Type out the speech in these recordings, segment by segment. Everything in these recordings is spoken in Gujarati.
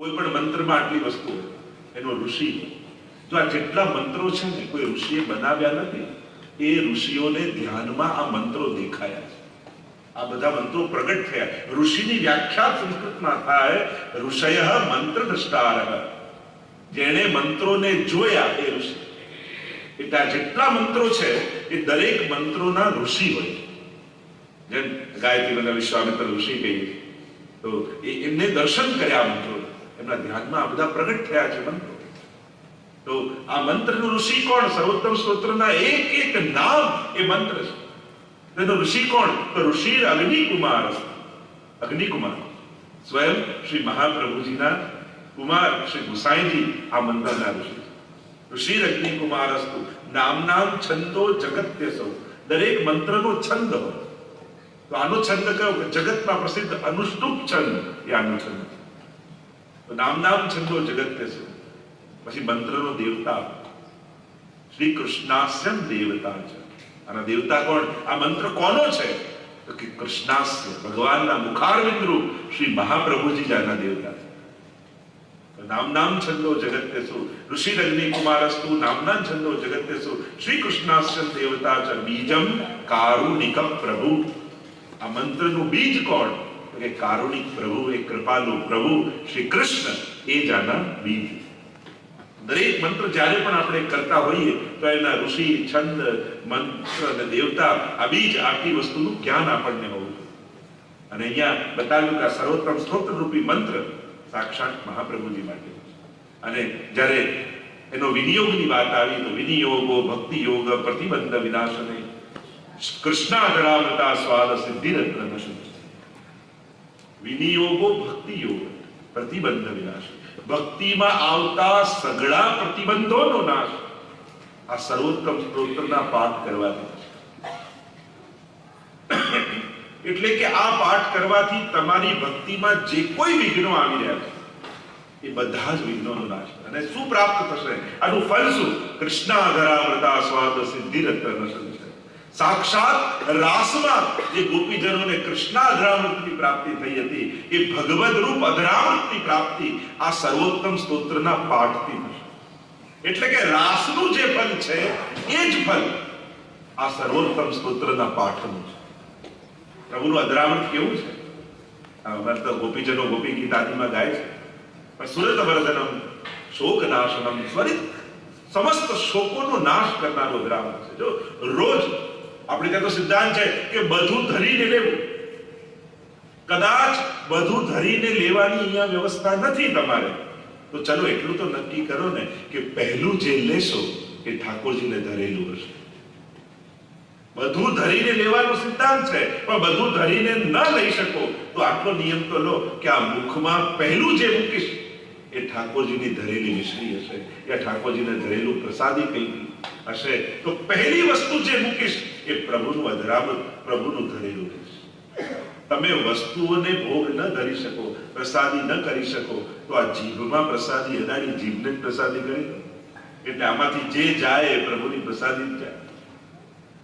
કોઈ પણ મંત્રમાં આટલી વસ્તુ હોય, એનો ઋષિ. જો આ જેટલા મંત્રો છે ને કોઈ ઋષિએ બનાવ્યા નથી, એ ઋષિઓને ધ્યાનમાં આ મંત્રો દેખાયા છે. આ બધા મંત્રો પ્રગટ થયા. ઋષિની વ્યાખ્યા સંસ્કૃતમાં થાય ઋષય મંત્ર દ્રષ્ટારઃ. જેણે મંત્રોને જોયા એ ઋષિ. એટલે આ જેટલા મંત્રો છે એ દરેક મંત્રોના ઋષિ હોય. જેમ ગાયત્રી મંત્ર વિશ્વામિત્ર ઋષિ કહીએ તો એમને દર્શન કર્યા મંત્રો, એમના ધ્યાનમાં આ બધા પ્રગટ થયા છે મંત્રો. તો આ મંત્રનું ઋષિ કોણ? સર્વોત્તમ સ્તોત્રના એક એક નામ એ મંત્ર છે. તેનો ઋષિ કોણ? તો ઋષિ અગ્નિકુમાર. અગ્નિકુમાર સ્વયં શ્રી મહાપ્રભુજીના કુમાર શ્રી ગુસાઈજી આ મંત્રના ઋષિ. ઋષિ અગ્નિકુમારસ્તુ નામનામ છંદો જગત્યસૌ. દરેક મંત્રનો છંદ હોય. તો આનો છંદ કયો? જગતમાં પ્રસિદ્ધ અનુષ્ટુપ છંદ એ આનો છંદ. તો નામનામ છંદો જગત્યસૌ. પછી મંત્રનો દેવતા શ્રી કૃષ્ણાસ્યમ દેવતા છે. આના દેવતા કોણ? આ મંત્ર કોનો છે? તો કે કૃષ્ણાસ્ય, ભગવાનના મુખારવિંદ શ્રી મહાપ્રભુજી જાના દેવતા છે. નામનામ છંદો જગત્યસુ ઋષિ અગ્નિકુમારસ્તુ નામનામ છંદો જગત્યસુ શ્રી કૃષ્ણાસ્યમ દેવતા ચ બીજમ કારુણિક પ્રભુ. આ મંત્રનું બીજ કોણ? તો કે કારુણિક પ્રભુ, એ કૃપાલુ પ્રભુ શ્રી કૃષ્ણ, એ જાના બીજ. દરેક મંત્ર જ્યારે પણ આપણે કરતા હોઈએ તો એના ઋષિ, છંદ, મંત્ર અને દેવતા, આ બીજ, આટલી વસ્તુનું જ્ઞાન આપણને હોવું જોઈએ. અને અહીંયા બતાવ્યું કે આ સર્વોત્તમ સ્તોત્ર રૂપી મંત્ર સાક્ષાત મહાપ્રભુજી માટે. અને જ્યારે એનો વિનિયોગની વાત આવી તો વિનિયોગો ભક્તિ યોગ પ્રતિબંધ વિનાશને કૃષ્ણાધરામૃતા સ્વાદ સિદ્ધિરત્ન નશને. વિનિયોગો ભક્તિ યોગ પ્રતિબંધ વિનાશ. ભક્તિમાં આવતા સઘળા પ્રતિબંધોનો નાશ આ સર્વોત્તમ સ્તોત્રના પાઠ કરવાથી. એટલે કે આ પાઠ કરવાથી તમારી ભક્તિમાં જે કોઈ વિઘ્નો આવી રહ્યા છે એ બધા જ વિઘ્નોનો નાશ. અને શું પ્રાપ્ત થશે? આનું ફળ શું? કૃષ્ણાધરામૃતા સ્વાદ સિદ્ધિરત્ન નશને. સાક્ષાત રાસમાં જે ગોપીજનોને કૃષ્ણાધરામૃતની પ્રાપ્તિ થઈ હતી એ ભગવદ રૂપ અધરામૃતની પ્રાપ્તિ આ સર્વોત્તમ સ્તોત્રના પાઠથી થશે. એટલે કે રાસનું જે ફલ છે એ જ ફલ આ સર્વોત્તમ સ્તોત્રના પાઠનું છે. પ્રભુનું અધરામૃત કેવું છે? અમારે તો ગોપીજનો ગોપી ગીત આદિમાં ગાય છે. પણ સુરત વર્ધનમ શોક નાશનમ ત્વરિત, સમસ્ત શોકોનો નાશ કરનારો અધરામૃત છે. જો રોજ આપણે ત્યાં તો સિદ્ધાંત છે કે બધું ધરીને લેવું. કદાચ બધું ધરીને લેવાની અહીંયા વ્યવસ્થા નથી તમારે, તો ચલો એટલું તો નક્કી કરો ને કે પહેલું જે લેશો એ ઠાકોરજીને ધરેલું હશે. બધું ધરીને લેવાનો સિદ્ધાંત છે, પણ બધું ધરીને ન લઈ શકો તો આટલો નિયમ તો લો કે આ મુખમાં પહેલું જે મૂકીશ એ ઠાકોરજીની ધરેલી મિશ્રી હશે, યા ઠાકોરજીને ધરેલું પ્રસાદી કંઈ હશે. તો પહેલી વસ્તુ જે મૂકીશ એ પ્રભુનું અધરામૃત, પ્રભુનું ધરેલું હશે. તમે વસ્તુઓને ભોગ ન ધરી શકો, પ્રસાદી ન કરી શકો, તો આ જીભમાં પ્રસાદી અડાડી જીભને જ પ્રસાદી કરી દો. એટલે આમાંથી જે જાય એ પ્રભુની પ્રસાદી જ જાય.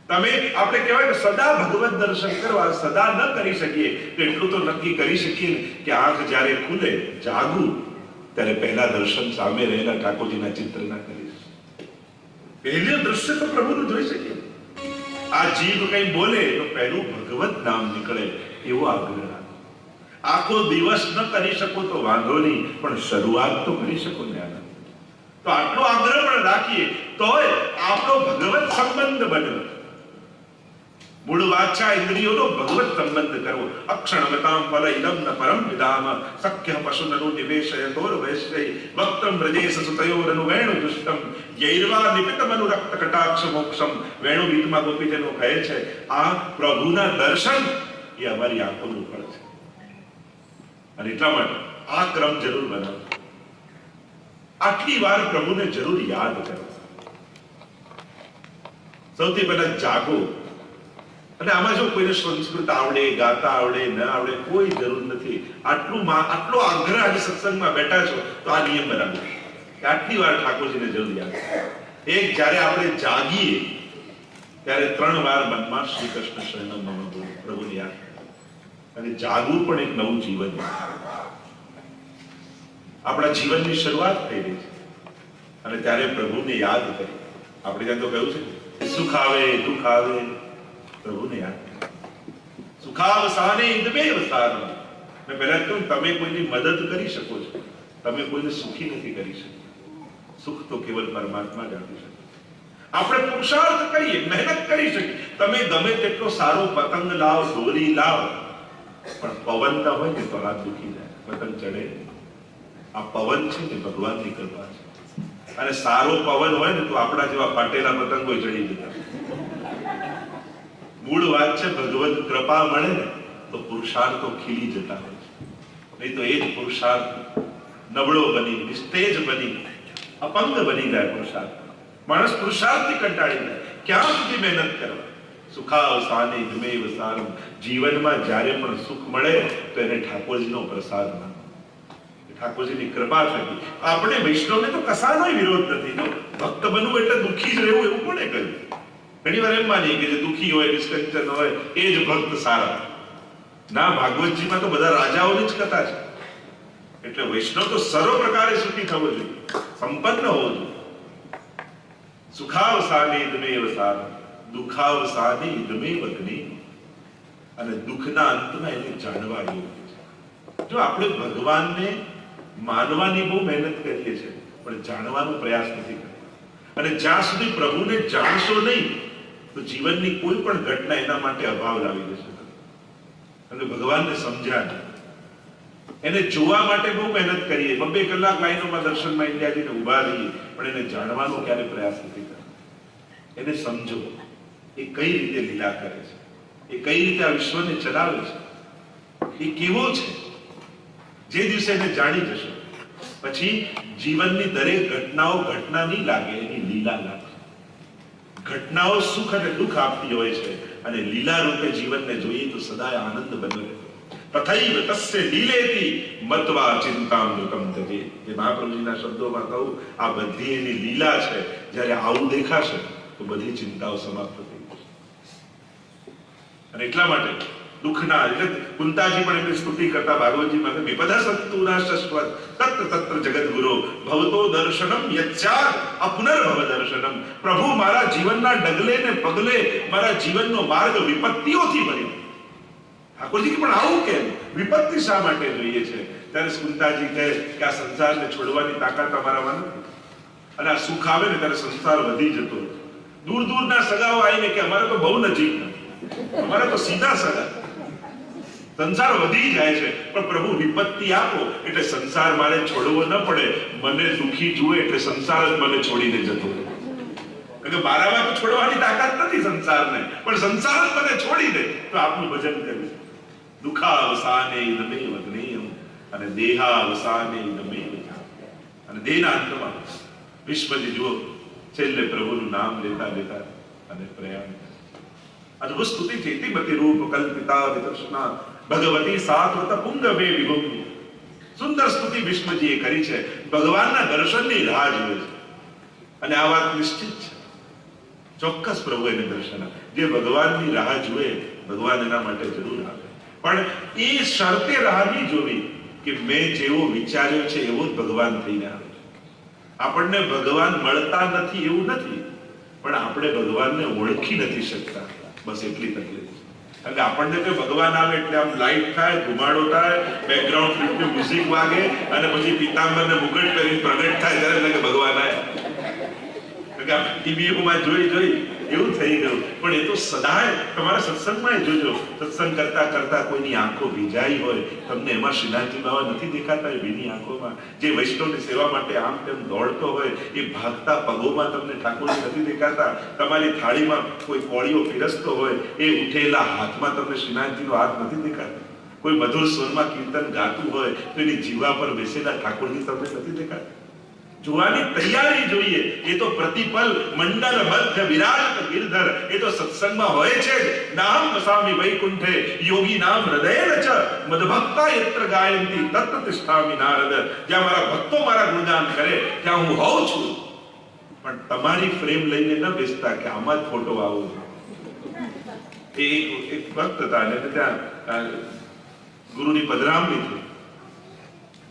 તમે આપણે કહેવાય કે સદા ભગવત દર્શન કરવા સદા ન કરી શકીએ તો એટલું તો નક્કી કરી શકીએ કે આંખ જ્યારે ખુલે, જાગું, ત્યારે પહેલા દર્શન સામે રહેલા ઠાકોરજીના ચિત્રના કરીશ. પહેલું દ્રશ્ય તો પ્રભુનું જોઈ શકીએ. આ જીભ કઈ બોલે તો પહેલું ભગવત નામ નીકળે એવો આગ્રહ. આખો દિવસ ન કરી શકો તો વાંધો નહીં, પણ શરૂઆત તો કરી શકો ને આના. તો આટલો આગ્રહ પણ રાખીએ તોય આપણો ભગવત સંબંધ બન્યો. મૂળ વાચા ઇન્દ્રિયોનો ભગવત સંબંધ કરવો. અક્ષણમતામ ફલ ઇદમ ન પરમ વિધામ સખ્ય પશુનનો નિવેશયતોર વૈશ્ય વક્તમ વ્રજેશ સુતયોરનું વેણુ દુષ્ટમ યૈર્વા નિપિતમનુ રક્ત કટાક્ષ મોક્ષમ. વેણુ ગીતમાં ગોપીજનો કહે છે આ પ્રભુના દર્શન એ અમારી આંખોનું ફળ છે. અને એટલા માટે આ ક્રમ જરૂર બનાવો. આટલી વાર પ્રભુને જરૂર યાદ કરો. સૌથી પહેલા જાગો. અને આમાં જો કોઈને સંસ્કૃત આવડે, ગાતા આવડે, ન આવડે, કોઈ જરૂર નથી. આટલો આગ્રહ આજે સત્સંગમાં બેઠા છો તો આ નિયમ બનાવો કે આટલી વાર ઠાકોરજીને જરૂર યાદ. એક જ્યારે આપણે જાગીએ ત્યારે 3 વાર મનમાં શ્રી કૃષ્ણ શરણમ મમ પ્રભુને યાદ. અને જાગવું પણ એક નવું જીવન. આપણા જીવનની શરૂઆત થઈ રહી છે અને ત્યારે પ્રભુને યાદ કરી. આપણે ત્યાં તો કહ્યું છે સુખ આવે દુઃખ આવે પ્રભુને યાદ કરી. સુખાવસાને ઇદમેવ સારમ. મેં પહેલા કહ્યું તમે કોઈની મદદ કરી શકો છો, તમે કોઈને સુખી નથી કરી શકતા. સુખ તો કેવલ પરમાત્મા જ આપી શકે. આપણે પુરુષાર્થ કરીએ, મહેનત કરી શકીએ. તમે ગમે તેટલો સારો પતંગ લાવ, દોરી લાવ, પણ પવન ના હોય ને તો હાથ દુખી જાય, પતંગ ચડે. આ પવન છે ને ભગવાનની કૃપા છે. અને સારો પવન હોય ને તો આપણા જેવા ફાટેલા પતંગો ચડી જતા. મૂળ વાત છે ભગવત કૃપા મળે ને તો પુરુષાર્થો ખીલી જતા હોય છે. નહીં તો એ જ પુરુષાર્થ નબળો બની, નિસ્તેજ બની, અપંગ બની જાય. પુરુષાર્થ માણસ પુરુષાર્થથી કંટાળી જાય. ક્યાં સુધી મહેનત કરવા? સુખાવસાને ઇદમેવ સારમ. જીવનમાં જ્યારે પણ સુખ મળે તો એને ઠાકોરજીનો પ્રસાદ માનો, ઠાકોરજીની કૃપા થકી. આપણે વૈષ્ણવને તો કશાનો વિરોધ નથી. ભક્ત બનવું એટલે દુઃખી જ રહેવું એવું કોને કહ્યું? ઘણી વાર એમ માનીએ કે જે દુઃખી હોય, નિષ્કંચન હોય એ જ ભક્ત સારા. ના, ભાગવતજીમાં તો બધા રાજાઓની જ કથા છે. એટલે વૈષ્ણવ તો સર્વ પ્રકારે સુખી થવો જોઈએ, સંપન્ન હોવો જોઈએ. સુખાવસાને ઇદમેવ સારમ, દુઃખાવસાને ઇદમેવ અગ્નિ. અને દુઃખના અંતમાં એને જાણવા યોગ્ય છે. જો આપણે ભગવાનને માનવાની બહુ મહેનત કરીએ છીએ પણ જાણવાનો પ્રયાસ નથી કરતા. અને જ્યાં સુધી પ્રભુને જાણશો નહીં તો જીવનની કોઈ પણ ઘટના એના માટે અભાવ લાવી દેશે. અને ભગવાનને સમજ્યા નહીં, એને જોવા માટે બહુ મહેનત કરીએ, 2 કલાક લાઈનોમાં દર્શનમાં ઇન્ડિયાજીને ઉભા રહીએ, પણ એને જાણવાનો ક્યારે પ્રયાસ નથી કરતા. એને સમજો એ કઈ રીતે લીલા કરે છે, એ કઈ રીતે આ વિશ્વને ચલાવે છે, એ કેવો છે. જે દિવસે એને જાણી જશો પછી જીવનની દરેક ઘટનાઓ ઘટના નહીં લાગે, એની લીલા લાગે. ઘટનાઓ સુખ અને દુઃખ આપતી હોય છે અને લીલા રૂપે જીવનને જોઈએ તો સદાય આનંદ બને. તથૈવ તસ્ય લીલેતિ મત્વા ચિંતામૃતમ તજે. જે મહાપ્રભુજીના શબ્દોમાં કહું, આ બધી એની લીલા છે. જ્યારે આવું દેખાશે તો બધી ચિંતાઓ સમાપ્ત થઈ જશે. અને એટલા માટે દુઃખના એટલે કુંતાજી પણ એમની સ્તુતિ કરતા ભાગવતજીમાં વિપદા સત્તુના શશ્વત તત્ર તત્ર જગદગુરો ભવતો દર્શનમ યચ્છાદ અપુનર્ભવ દર્શનમ. પ્રભુ મારા જીવનના ડગલે ને પગલે મારા જીવનનો માર્ગ વિપત્તિઓથી ભર્યો. ઠાકોરજી પણ આવું કેમ? વિપત્તિ શા માટે જોઈએ છે? ત્યારે કુંતાજી કહે કે આ સંસારને છોડવાની તાકાત અમારામાં નથી. અને આ સુખ આવે ને ત્યારે સંસાર વધી જતો. દૂર દૂરના સગાઓ આવીને કે અમારે તો બહુ નજીક નથી, અમારે તો સીધા સગા. સંસાર વધી જાય છે પણ પ્રભુ વિપત્તિ આપો એટલે સંસાર મારે છોડવો ન પડે. મને દુખી જુએ એટલે સંસાર જ મને છોડીને જતો રહે. કે મારામાં તો છોડવાની તાકાત નથી સંસારને, પણ સંસાર જ મને છોડી દે તો આપનું ભજન કર્યું. દુઃખાવસાને ઇદમેવ અગ્નેયમ અને દેહાવસાને ઇદમેવ. અને દેહના અંતમાં ભીષ્મજી જુઓ છેલ્લે પ્રભુનું નામ લેતા લેતા અને પ્રયાણ. અદ્ભુત સ્તુતિ છે. ઇતિમતિ રૂપ કલ્પિતા વિદર્શના ભગવતી સાત્વત પુંગવે વિભૂમિ. સુંદર સ્તુતિ ભીષ્મજીએ કરી છે. ભગવાનના દર્શનની રાહ જુએ છે અને આ વાત નિશ્ચિત છે, ચોક્કસ પ્રભુ એને દર્શન આપે. જે ભગવાનની રાહ જુએ ભગવાન એના માટે જરૂર આવે. પણ એ શરતે રાહ નહીં જોવી કે મેં જેવો વિચાર્યો છે એવો જ ભગવાન થઈને આવે. આપણને ભગવાન મળતા નથી એવું નથી, પણ આપણે ભગવાનને ઓળખી નથી શકતા, બસ એટલી તકલીફ. કારણ કે આપણને તો ભગવાન આવે એટલે આમ લાઈટ થાય, ધુમાડો થાય, બેકગ્રાઉન્ડ ફિલ્મનું મ્યુઝિક વાગે અને પછી પિતાંબર ને મુગટ પહેરી પ્રગટ થાય ત્યારે લાગે ભગવાન આવ્યા. ટીવીઓમાં જોઈ એવું થઈ ગયું. પણ એ તો સદાય તમારા સત્સંગમાં જોજો, સત્સંગ કરતા કરતા કોઈની આંખો ભીજાઈ હોય, તમને એમાં શ્રીનાથજી બાબા નથી દેખાતા? એની આંખોમાં જે વૈષ્ણવની સેવા માટે આમ તેમ દોડતો હોય, એ ભાગતા પગોમાં તમને ઠાકોરજી નથી દેખાતા? તમારી થાળીમાં કોઈ કોળીઓ પીરસતો હોય, એ ઉઠેલા હાથમાં તમને શ્રીનાથજીનો હાથ નથી દેખાતો? કોઈ મધુર સ્વરમાં કીર્તન ગાતું હોય તો એની જીવા પર બેસેલા ઠાકોરજી તમને નથી દેખાતા? જોવાની તૈયારી જોઈએ. એ તો પ્રતિપલ મંડળ મધ્ય વિરાજત ગિરધર, એ તો સત્સંગમાં હોય છે. નામ વસામિ વૈકુંઠે યોગી નામ હૃદય ચ મદભક્તા યત્ર ગાયંતી તત્ર તિષ્ઠામિ નારદ. જ્યાં મારા ભક્તો મારા ગુણગાન કરે ત્યાં હું હોઉં છું. પણ તમારી ફ્રેમ લઈને ન બેસતા કે આમાં જ ફોટો આવો. એક ભક્ત હતા અને ત્યાં ગુરુની પધરામણી થઈ.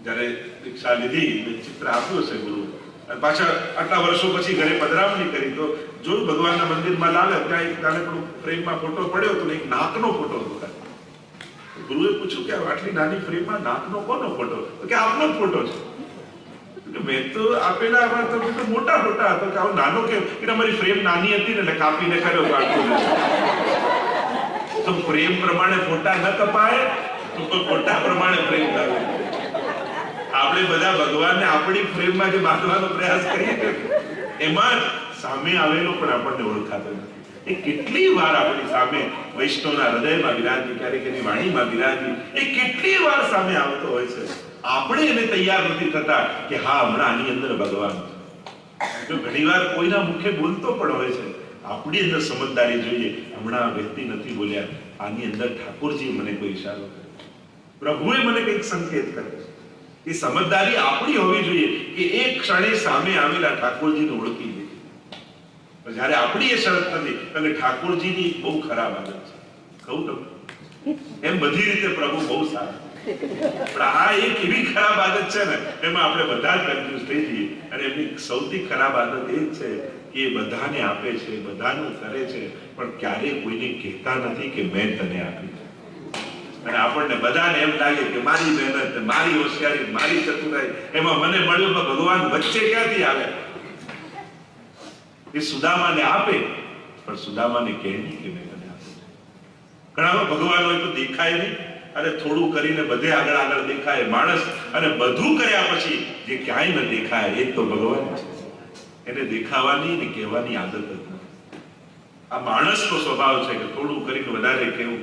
જ્યારે દીક્ષા લીધી, ચિત્ર આપ્યું છે ગુરુ, અને પાછા આટલા વર્ષો પછી ઘરે પધરામણી કરી તો જોયું ભગવાનના મંદિરમાં લાવે ત્યાં એક નાનકડું ફ્રેમમાં ફોટો પડ્યો હતો ને એક નાકનો ફોટો હતો. ગુરુએ પૂછ્યું કે આટલી નાની ફ્રેમમાં નાકનો કોનો ફોટો? તો કે આપનો જ ફોટો છે. મેં તો આપેલા તો મોટા ફોટા હતો કે આવો નાનો કેમ? કે અમારી ફ્રેમ નાની હતી ને એટલે કાપીને કર્યો આટલું. તો ફ્રેમ પ્રમાણે ફોટા ન કપાય તો ફોટા પ્રમાણે ફ્રેમ લાવે. આપણે બધા ભગવાનને આપણી ફ્રેમમાં જે બાંધવાનો પ્રયાસ કરીએ એમાં સામે આવેલો પણ આપણને ઓળખાતો નથી. એ કેટલી વાર આપણી સામે વૈષ્ણવના હૃદયમાં બિરાજી, ક્યારેક એની વાણીમાં બિરાજી, એ કેટલી વાર સામે આવતો હોય છે. આપણે એને તૈયાર નથી થતા કે હા હમણાં આની અંદર ભગવાન છે. ઘણી વાર કોઈના મુખે બોલતો પણ હોય છે, આપણી અંદર સમજદારી જોઈએ. હમણાં વ્યક્તિ નથી બોલ્યા, આની અંદર ઠાકોરજી મને કોઈ ઈશારો કર્યો, પ્રભુએ મને કંઈક સંકેત કર્યો. એ સમજદારી આપણી હોવી જોઈએ કે એક ક્ષણે સામે આવેલા ઠાકોરજીને ઓળખી દે. જ્યારે આપણી એ શરત નથી, કારણ કે ઠાકોરજીની બહુ ખરાબ આદત છે. કહું તમને એમ બધી રીતે પ્રભુ બહુ સારા, પણ આ એક એવી ખરાબ આદત છે ને એમાં આપણે બધા જ કન્ફ્યુઝ થઈ જઈએ. અને એમની સૌથી ખરાબ આદત એ જ છે કે એ બધાને આપે છે, બધાનું કરે છે, પણ ક્યારેય કોઈને કહેતા નથી કે મેં તને આપ્યું. અને આપણને બધાને એમ લાગે કે મારી મહેનત, મારી હોશિયારી, મારી ચતુરાઈ એમાં મને મળ્યું, પણ ભગવાન વચ્ચે ક્યાંથી આવે? એ સુદામાને આપે, પણ સુદામાને કહે નહીં કે મેં તને આપ્યું. ઘણા ભગવાન હોય તો દેખાય નહીં, અને થોડું કરીને બધે આગળ આગળ દેખાય માણસ, અને બધું કર્યા પછી જે ક્યાંય ન દેખાય એ તો ભગવાન છે. એને દેખાવાની ને કહેવાની આદત જ નથી. આ માણસનો સ્વભાવ છે કે થોડું કરીને વધારે કહેવું,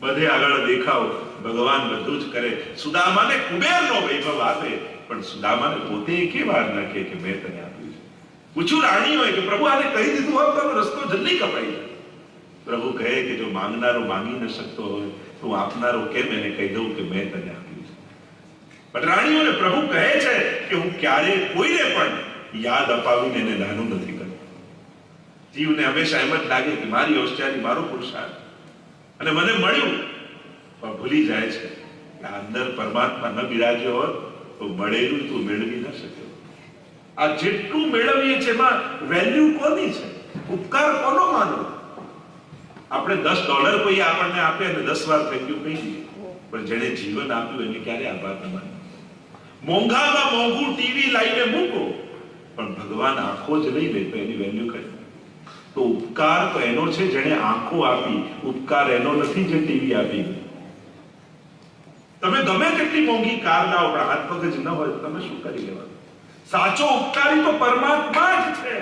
બધે આગળ દેખાવ. ભગવાન બધું જ કરે. સુદામાને કુબેરનો વૈભવ આપે, પણ સુદામાને પોતે એકે વાર ન કહે કે મેં તને આપ્યું છે. પૂછું રાણી હોય કે પ્રભુ આને કહી દીધું હોત તો રસ્તો જલ્દી કપાઈ જાય. પ્રભુ કહે કે જો માંગનારો માંગી ન શકતો હોય તો આપનારો કેમ એને કહી દઉં કે મેં તને આપ્યું છે. પણ રાણીઓને પ્રભુ કહે છે કે હું ક્યારે કોઈને પણ યાદ અપાવીને એને નાનું નથી કરતો. જીવને હંમેશા એમ જ લાગે કે મારી હોશિયારી, મારો પુરુષાર્થ અને મને મળ્યું, પણ ભૂલી જાય છે કે અંદર પરમાત્મા ન બિરાજ્યો હોત તો મળેલું તું મેળવી ન શક્યો. આ જેટલું મેળવીએ છીએ એમાં વેલ્યુ કોની છે? ઉપકાર કોનો માનો? આપણે $10 કોઈ આપણને આપે અને 10 વાર થેન્ક યુ કહી દઈએ, પણ જેને જીવન આપ્યું એને ક્યારે આભાર ન માનો? મોંઘામાં મોંઘું ટીવી લાવીને મૂકો, પણ ભગવાન આંખો જ નહીં લે તો એની વેલ્યુ કઈ? તો ઉપકાર તો એનો છે જેને આંખો આપી, ઉપકાર એનો નથી જે ટીવી આપી. તમે ગમે તેટલી મોંઘી કાર લાવો, પણ હાથ પગ જ ન હોય તો તમે શું કરી લેવાનું? સાચો ઉપકારી તો પરમાત્મા જ છે.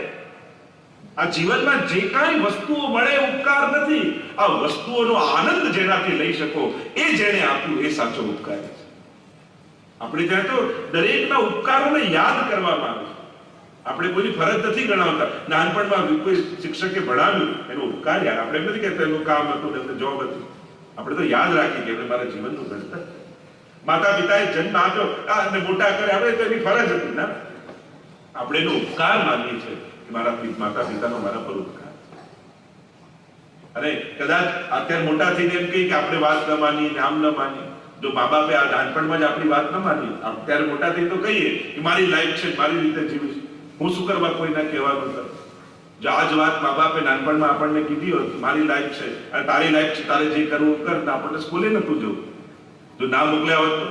આ જીવનમાં જે કાંઈ વસ્તુઓ મળે ઉપકાર નથી. આ વસ્તુઓનો આનંદ જેનાથી લઈ શકો એ જેને આપ્યું એ સાચો ઉપકાર છે. આપણે ત્યાં તો દરેકના ઉપકારોને યાદ કરવામાં આવે છે. આપણે કોઈની ફરજ નથી ગણાવતા. નાનપણમાં કોઈ શિક્ષકે ભણાવ્યું એનો ઉપકાર યાદ. આપણે એમ નથી કહેતા એનું કામ હતું, એમને જોબ હતી. આપણે તો યાદ રાખીએ કે મારા જીવનનું ઘડતર. માતા પિતાએ જન્મ આપ્યો અને મોટા કર્યા, આપણે તો એની ફરજ હતી ના. આપણે એનો ઉપકાર માનીએ છીએ કે મારા માતા પિતાનો મારા પર ઉપકાર. અને કદાચ અત્યારે મોટા થઈને એમ કહી કે આપણે વાત ન માની, નામ ન માની. જો મા બાપે આ નાનપણમાં જ આપણી વાત ન માની, અત્યારે મોટા થઈ તો કહીએ કે મારી લાઈફ છે, મારી રીતે જીવીશ, હું શું કરવા કોઈના કહેવાનું કરું. જો આ જ વાત મા બાપે નાનપણમાં આપણને કીધી હોત, મારી લાઈફ છે અને તારી લાઈફ છે, તારે જે કરવું કર, ને આપણને સ્કૂલે નતું જવું. જો ના મોકલ્યા હોત તો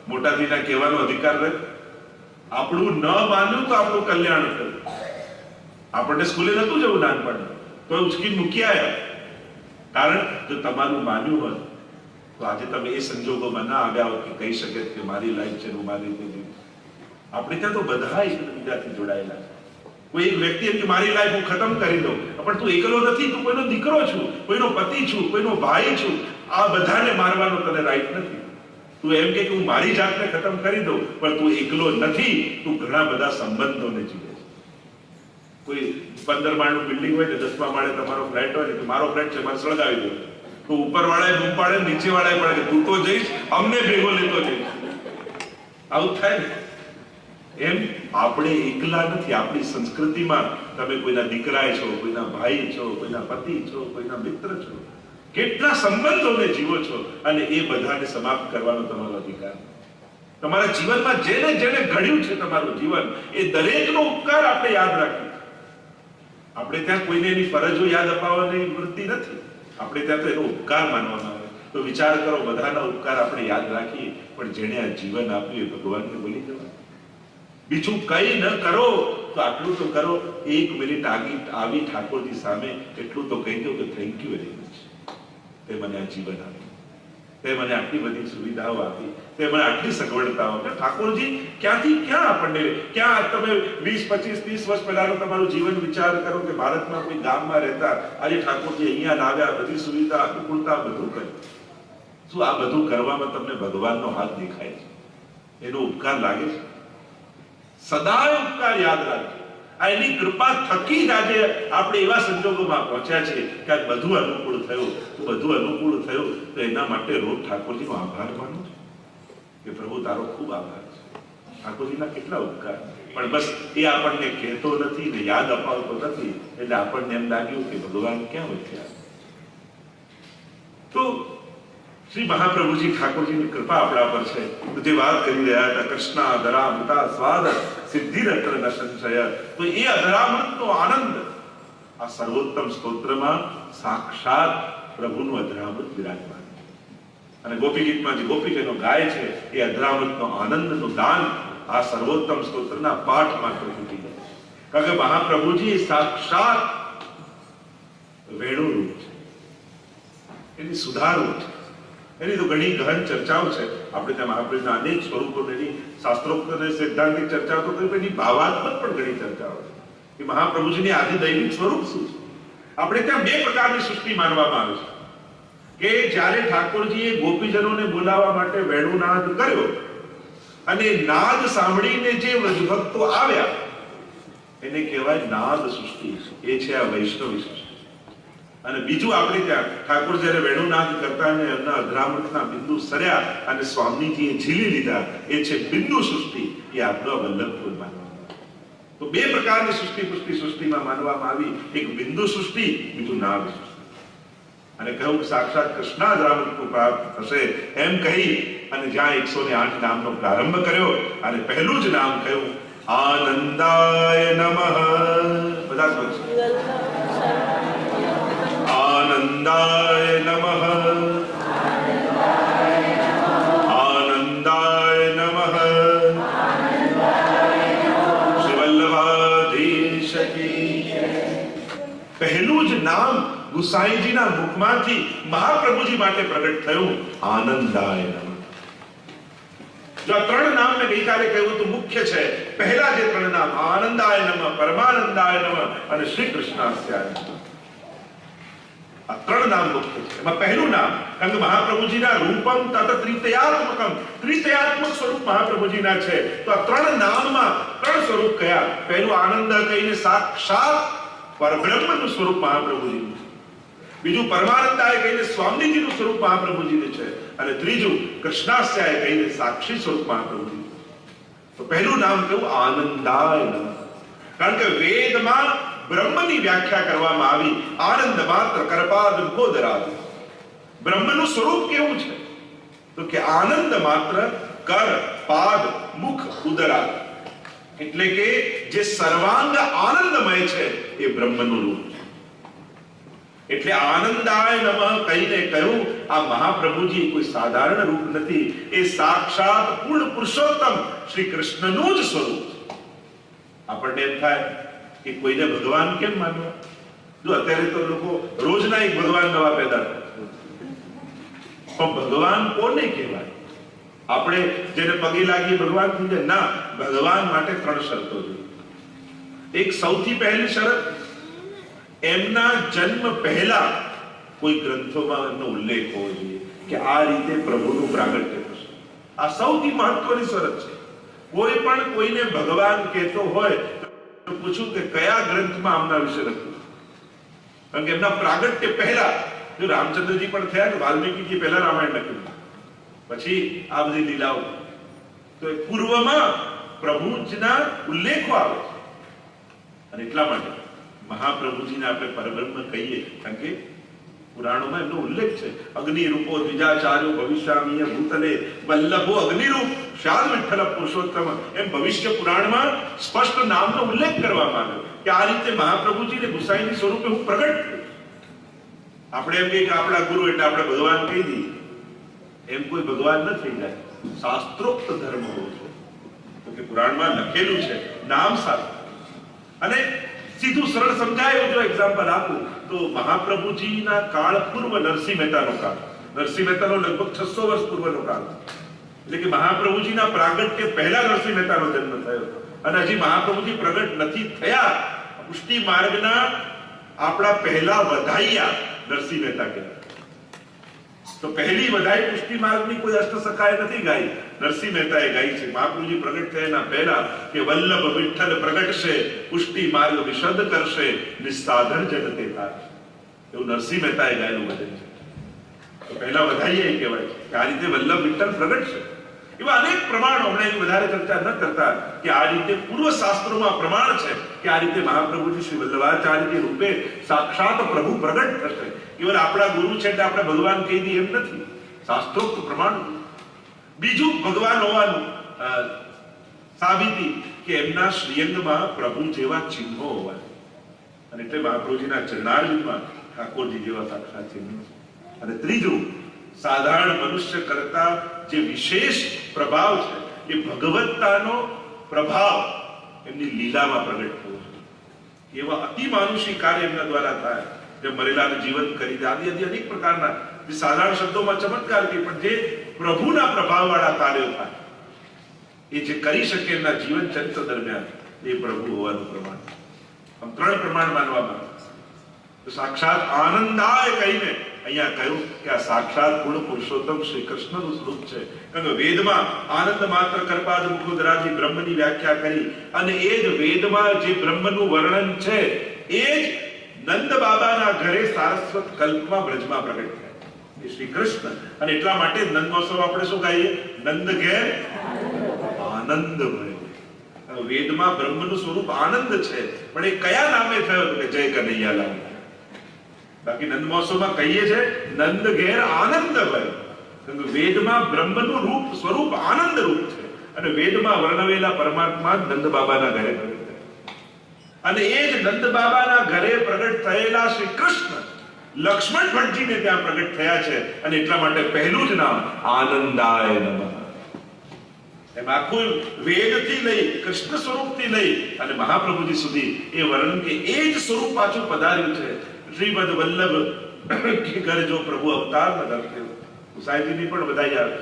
મોટા થઈને કહેવાનો અધિકાર રહે. આપણું ન માન્યું તો આપણું કલ્યાણ થયું. આપણને સ્કૂલે નતું જવું નાનપણમાં, તો ઉચકી મૂકી આવ્યા. કારણ જો તમારું માન્યું હોત તો આજે તમે એ સંજોગોમાં ના આવ્યા હોત કે કહી શકે કે મારી લાઈફ છે, હું મારી રીતે જીવું. આપણે ત્યાં તો બધા એકબીજાથી જોડાયેલા છે. કોઈ એક વ્યક્તિ એમ કે મારી લાઈફ હું ખતમ કરી દઉં, પણ તું એકલો નથી, તું કોઈનો દીકરો છું, કોઈનો પતિ છું, કોઈનો ભાઈ છું. આ બધાને મારવાનો તને રાઈટ નથી. તું એમ કે હું મારી જાતને ખતમ કરી દઉં, પણ તું એકલો નથી, તું ઘણા બધા સંબંધોને જીવે છે. કોઈ 15 માળનું બિલ્ડિંગ હોય ને 10મા માળે તમારો ફ્લેટ હોય ને તો મારો ફ્લેટ છે, મારે સળગાવી દો. તો ઉપર વાળાએ બૂમ પાડે, નીચે વાળાએ પડે કે તું તો જઈશ, અમને ભેગો લેતો જઈશ. આવું થાય ને. એમ આપણે એકલા નથી. આપણી સંસ્કૃતિમાં તમે કોઈના દીકરા છો, કોઈના ભાઈ છો, કોઈના પતિ છો, કોઈના મિત્ર છો, કેટલા સંબંધોને જીવો છો, અને એ બધાને સમાપ્ત કરવાનો તમારો અધિકાર. તમારા જીવનમાં જેને જેને ઘડ્યું છે તમારું જીવન, એ દરેકનો ઉપકાર આપણે યાદ રાખીએ. આપણે ત્યાં કોઈને એની ફરજો યાદ અપાવવાની વૃત્તિ નથી, આપણે ત્યાં તો એનો ઉપકાર માનવામાં આવે. તો વિચાર કરો, બધાના ઉપકાર આપણે યાદ રાખીએ, પણ જેણે આ જીવન આપ્યું એ ભગવાનને ભૂલી જવા. બીજું કઈ ન કરો તો આટલું તો કરો, 1 મિનિટ આવી ઠાકોરજી સામે એટલું તો કહી દો કે થેન્ક યુ વેરી મચ, તે મને આ જીવન આપ્યું, તે મને આટલી બધી સુવિધાઓ આપી, તે મને આટલી સગવડતાઓ. ઠાકોરજી ક્યાંથી ક્યાં આપણને, ક્યાં તમે 20, 25, 30 વર્ષ પહેલાનું તમારું જીવન વિચાર કરો કે ભારતમાં કોઈ ગામમાં રહેતા, આજે ઠાકોરજી અહીંયા લાવ્યા, બધી સુવિધા અનુકૂળતા બધું કર્યું. શું આ બધું કરવામાં તમને ભગવાનનો હાથ દેખાય છે? એનો ઉપકાર લાગે છે? સદાય ઉપકાર યાદ રાખજો. આ એની કૃપા થકી જ આજે આપણે એવા સંજોગોમાં પહોંચ્યા છે કે આ બધું અનુકૂળ થયું. તો બધું અનુકૂળ થયું તો એના માટે રોજ ઠાકોરજીનો આભાર માનો કે પ્રભુ તારો ખૂબ આભાર છે. ઠાકોરજીના કેટલા ઉપકાર, પણ બસ એ આપણને કહેતો નથી ને યાદ અપાવતો નથી, એટલે આપણને એમ લાગ્યું કે ભગવાન ક્યાં વચ્ચે. તો શ્રી મહાપ્રભુજી ઠાકોરજીની કૃપા આપણા પર છે. તો જે વાત કરી રહ્યા હતા, કૃષ્ણ અધરામૃતા સ્વાદ સિદ્ધિરત્ર ન સંશય, તો એ અધરામૃતનો આનંદ આ સર્વોત્તમ સ્તોત્રમાં સાક્ષાત પ્રભુનું અધરામૃત વિરાજમાન છે. અને ગોપી ગીતમાં જે ગોપીજનો ગાય છે એ અધરામૃતનો આનંદનું દાન આ સર્વોત્તમ સ્તોત્રના પાઠમાં તૂટી જાય છે. કારણ કે મહાપ્રભુજી સાક્ષાત વેણુ રૂપ છે, એની સુધારું છે. એની તો ઘણી ગહન ચર્ચાઓ છે. આપણે ત્યાં મહાપ્રભુના અનેક સ્વરૂપોની શાસ્ત્રોક્ત અને સૈદ્ધાંતિક ચર્ચાઓ તો કરી, એની ભાવાત્મક પણ ઘણી ચર્ચાઓ છે કે મહાપ્રભુજીની આદિ દૈવિક સ્વરૂપ શું છે. આપણે ત્યાં 2 પ્રકારની સૃષ્ટિ માનવામાં આવે છે કે જ્યારે ઠાકોરજીએ ગોપીજનોને બોલાવવા માટે વેણુનાદ કર્યો અને નાદ સાંભળીને જે વ્રજભક્તો આવ્યા એને કહેવાય નાદ સૃષ્ટિ. એ છે આ વૈષ્ણવી સૃષ્ટિ. અને બીજું આપણે ત્યાં ઠાકોર જયારે વેણુનાદ કરતા અને એમના અધરામૃતના બિંદુ સર્યા અને સ્વામીજીએ ઝીલી લીધા, એ છે બિંદુ સૃષ્ટિ. એ આપણો વલ્લભપુર માનવામાં. તો 2 પ્રકારની સૃષ્ટિમાં માનવામાં આવી, એક બિંદુ સૃષ્ટિ, બીજું નાદ સૃષ્ટિ. અને કહ્યું કે સાક્ષાત કૃષ્ણ અધરામૃતનું પ્રાપ્ત થશે એમ કહી અને જ્યાં 108 નામનો પ્રારંભ કર્યો અને પહેલું જ નામ કહ્યું આનંદાય નમઃ. બધા સ્વચ્છ આનંદાય નમઃ, આનંદાય નમઃ, શ્રી વલ્લભાધીશ કી. પહેલું જ નામ ગુસાઈજીના મુખમાંથી મહાપ્રભુજી માટે પ્રગટ થયું, આનંદાય નમઃ. જો આ 3 નામ મેં ગઈકાલે કહ્યું તો મુખ્ય છે. પહેલા જે 3 નામ આનંદાય નમઃ, પરમાનંદાય નમઃ અને શ્રી કૃષ્ણાસ્યાય નમઃ, આ 3 નામ મુખ્ય છે. એમાં પહેલું નામ, કારણ કે મહાપ્રભુજીના રૂપમ તત ત્રિતયાત્મકમ, ત્રિતયાત્મક સ્વરૂપ મહાપ્રભુજીના છે. તો આ 3 નામમાં 3 સ્વરૂપ કયા? પહેલું આનંદ કહીને સાક્ષાત પરબ્રહ્મનું સ્વરૂપ મહાપ્રભુજીનું છે. બીજું પરમાનંદાય કહીને સ્વામીજીનું સ્વરૂપ મહાપ્રભુજીનું છે. અને ત્રીજું કૃષ્ણાસ્યાય કહીને સાક્ષી સ્વરૂપ મહાપ્રભુજીનું. તો પહેલું નામ કેવું? આનંદાય નમઃ. કારણ કે વેદમાં બ્રહ્મની વ્યાખ્યા કરવામાં આવી, આનંદ માત્ર કરપાદ મુખોદરાદ. બ્રહ્મનું સ્વરૂપ કેવું છે? તો કે આનંદ માત્ર કર પાદ મુખ ઉદરાદ. એટલે કે જે સર્વાંગ આનંદમય છે એ બ્રહ્મનું રૂપ છે. એટલે આનંદાય નમઃ કહીને કહ્યું આ મહાપ્રભુજી કોઈ સાધારણ રૂપ નથી, એ સાક્ષાત પૂર્ણ પુરુષોત્તમ શ્રી કૃષ્ણનું જ સ્વરૂપ છે. આપણને એમ થાય કે કોઈને ભગવાન કેમ માનવા? જો અત્યારે તો લોકો રોજના એક ભગવાન નવા પેદા થાય. પણ ભગવાન કોને કહેવાય? આપણે જેને પગે લાગીએ ભગવાન થઈ જાય? ના, ભગવાન માટે 3 શરતો જોઈએ. એક સૌથી પહેલી શરત, એમના જન્મ પહેલા કોઈ ગ્રંથોમાં એમનો ઉલ્લેખ હોવો જોઈએ કે આ રીતે પ્રભુનું પ્રાગટ્ય થશે. આ સૌથી મહત્વની શરત છે. કોઈ પણ કોઈને ભગવાન કહેતો હોય તો પૂછું કે કયા ગ્રંથમાં આમના વિશે લખ્યું? કારણ કે એમના પ્રાગટ્ય પહેલા, જો રામચંદ્રજી પણ થયા તો વાલ્મીકીજી પહેલા રામાયણ લખ્યું, પછી આ બધી લીલાઓ. તો એ પૂર્વમાં પ્રભુજીના ઉલ્લેખો આવે છે. અને એટલા માટે મહાપ્રભુજીને આપણે પરબ્રહ્મ કહીએ, કારણ કે પુરાણોમાં એમનો ઉલ્લેખ છે. અગ્નિ રૂપો દ્વિજાચાર્યો ભવિષ્યામીય ભૂતલે વલ્લભો અગ્નિરૂપ સાક્ષાત વિઠ્ઠલ પુરુષોત્તમ એમ ભવિષ્ય પુરાણમાં સ્પષ્ટ નામનો ઉલ્લેખ કરવામાં આવ્યો કે આ રીતે મહાપ્રભુજીને ગુસાઈની સ્વરૂપે હું પ્રગટ થયો. આપણે એમ કહીએ કે આપણા ગુરુ એટલે આપણે ભગવાન કહી દઈએ, એમ કોઈ ભગવાન ન થઈ જાય. શાસ્ત્રોક્ત ધર્મ હોવો જોઈએ. તો કે પુરાણમાં લખેલું છે નામ સાથે. અને સીધું સરળ સમજાય જો એક્ઝામ્પલ આપું તો મહાપ્રભુજીના કાળ પૂર્વ નરસિંહ મહેતાનો કાળ, નરસિંહ મહેતાનો લગભગ 600 વર્ષ પૂર્વનો કાળ, એટલે કે મહાપ્રભુજીના પ્રાગટ્ય પહેલા નરસિંહ મહેતાનો જન્મ થયો અને હજી મહાપ્રભુજી પ્રગટ નથી થયા. પુષ્ટિ માર્ગના આપણા પહેલા વધાઈયા નરસિંહ મહેતા કહેવાય. તો પહેલી વધાઈ પુષ્ટિ માર્ગની કોઈ અષ્ટસખાએ નથી ગાઈ, નરસિંહ મહેતાએ ગાઈ છે. મહાપ્રભુજી પ્રગટ થયાના પહેલા કે વલ્લભ વિઠ્ઠલ પ્રગટશે, પુષ્ટિ માર્ગ વિશદ કરશે, નિસ્સાધન જગતે થાય, એવું નરસિંહ મહેતાએ ગાયેલું ભજન છે. તો પહેલા વધાઈએ કહેવાય કે આ રીતે વલ્લભ વિઠ્ઠલ પ્રગટશે. એવા અનેક પ્રમાણો, હમણાં એની વધારે ચર્ચા ન કરતા, કે આ રીતે પૂર્વ શાસ્ત્રોમાં પ્રમાણ છે કે આ રીતે મહાપ્રભુજી શ્રી વલ્લભાચાર્ય રૂપે સાક્ષાત પ્રભુ પ્રગટ થશે. કેવલ આપણા ગુરુ છે એટલે આપણે ભગવાન કહી દઈએ એમ નથી, શાસ્ત્રોક્ત પ્રમાણ. બીજું ભગવાન હોવાનું સાબિતી કે એમના શ્રીઅંગમાં પ્રભુ જેવા ચિહ્નો હોવા, અને એટલે મહાપ્રભુજીના ચરણારવિંદમાં ઠાકોરજી જેવા સાક્ષાત ચિહ્નો. અને ત્રીજું, સાધારણ મનુષ્ય કરતા જે વિશેષ પ્રભાવ છે એ ભગવત્તાનો પ્રભાવ એમની લીલામાં પ્રગટ થયો છે. એવા અતિ માનુષી કાર્ય એમના દ્વારા થાય, જે મરેલાને જીવન કરી દે, આદિ અનેક પ્રકારના જે સાધારણ શબ્દોમાં ચમત્કાર કે પણ જે પ્રભુના પ્રભાવવાળા કાર્યો થાય એ જે કરી શકે એમના જીવન ચરિત્ર દરમિયાન, એ પ્રભુ હોવાનું પ્રમાણ. આમ 3 પ્રમાણ માનવામાં આવે. તો સાક્ષાત આનંદાય કહીને અહીંયા કહ્યું કે આ સાક્ષાત પૂર્ણ પુરુષોત્તમ શ્રી કૃષ્ણનું સ્વરૂપ છે. કારણ કે વેદમાં આનંદ માત્ર કરપાદ મુખોદરાથી બ્રહ્મની વ્યાખ્યા કરી, અને એ જ વેદમાં જે બ્રહ્મનું વર્ણન છે એ જ નંદ બાબાના ઘરે સારસ્વત કલ્પમાં બ્રજમાં પ્રગટ થયા એ શ્રી કૃષ્ણ. અને એટલા માટે નંદ મહોત્સવ આપણે શું ગાઈએ? નંદ ઘેર આનંદ ભયો. વેદમાં બ્રહ્મનું સ્વરૂપ આનંદ છે, પણ એ કયા નામે થયો કે જય કનૈયાલાલ. બાકી નંદ મહોત્સવમાં કહીએ છે નંદ ઘેર આનંદ ભયો. વેદમાં બ્રહ્મનું રૂપ સ્વરૂપ આનંદ રૂપ છે, અને વેદમાં વર્ણવેલા પરમાત્મા નંદ બાબાના ઘરે પ્રગટ થયા. અને એ જ નંદ બાબાના ઘરે પ્રગટ થયેલા શ્રી કૃષ્ણ લક્ષ્મણ ભટ્ટજીને ત્યાં પ્રગટ થયા છે, અને એટલા માટે પહેલું જ નામ આનંદાય નમઃ. એમ આખું વેદથી લઈ કૃષ્ણ સ્વરૂપથી લઈ અને મહાપ્રભુજી સુધી એ વર્ણન કે એ જ સ્વરૂપ પાછું પધાર્યું છે. શ્રીમદ વલ્લભ કે ઘર જો પ્રભુ અવતાર ન કરતે, ગુસાઈજીની પણ બધાઈ આવે.